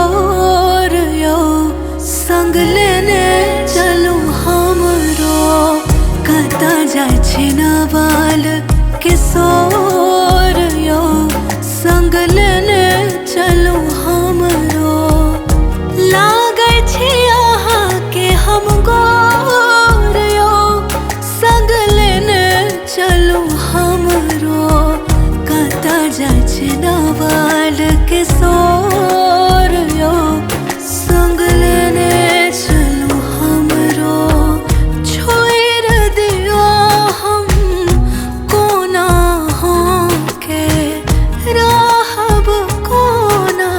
किशोर यो संग लेने चलू हमरो कता जाय छै नवाल किशोर यो संग लेने चलू हमरो लागै छै अहाँ के हम गोर यो संग लेने चलू हमरो कता जाय छै नवाल किशोर यो संग लेने चलू हमरो छोड़ दियो हम कोना के रहब कोना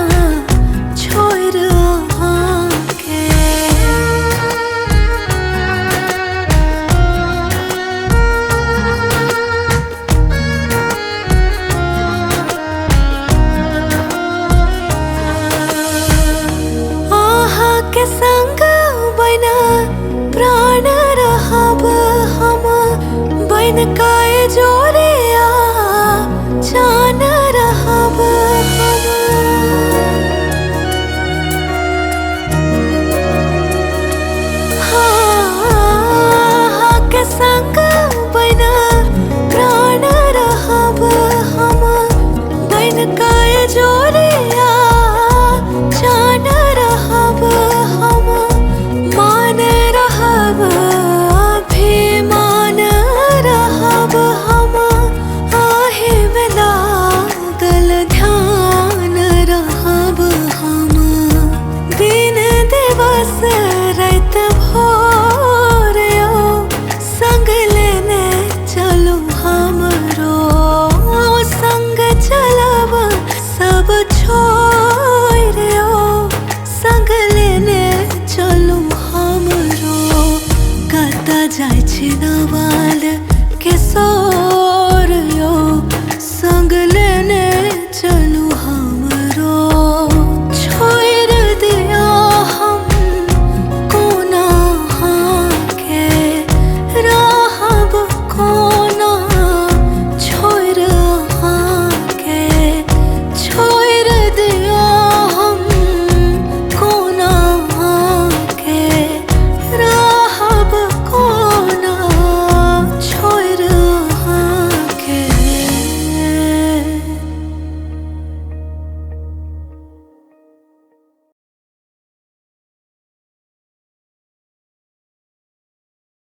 छोड़ के। के संग बना प्राण रहब हम बन का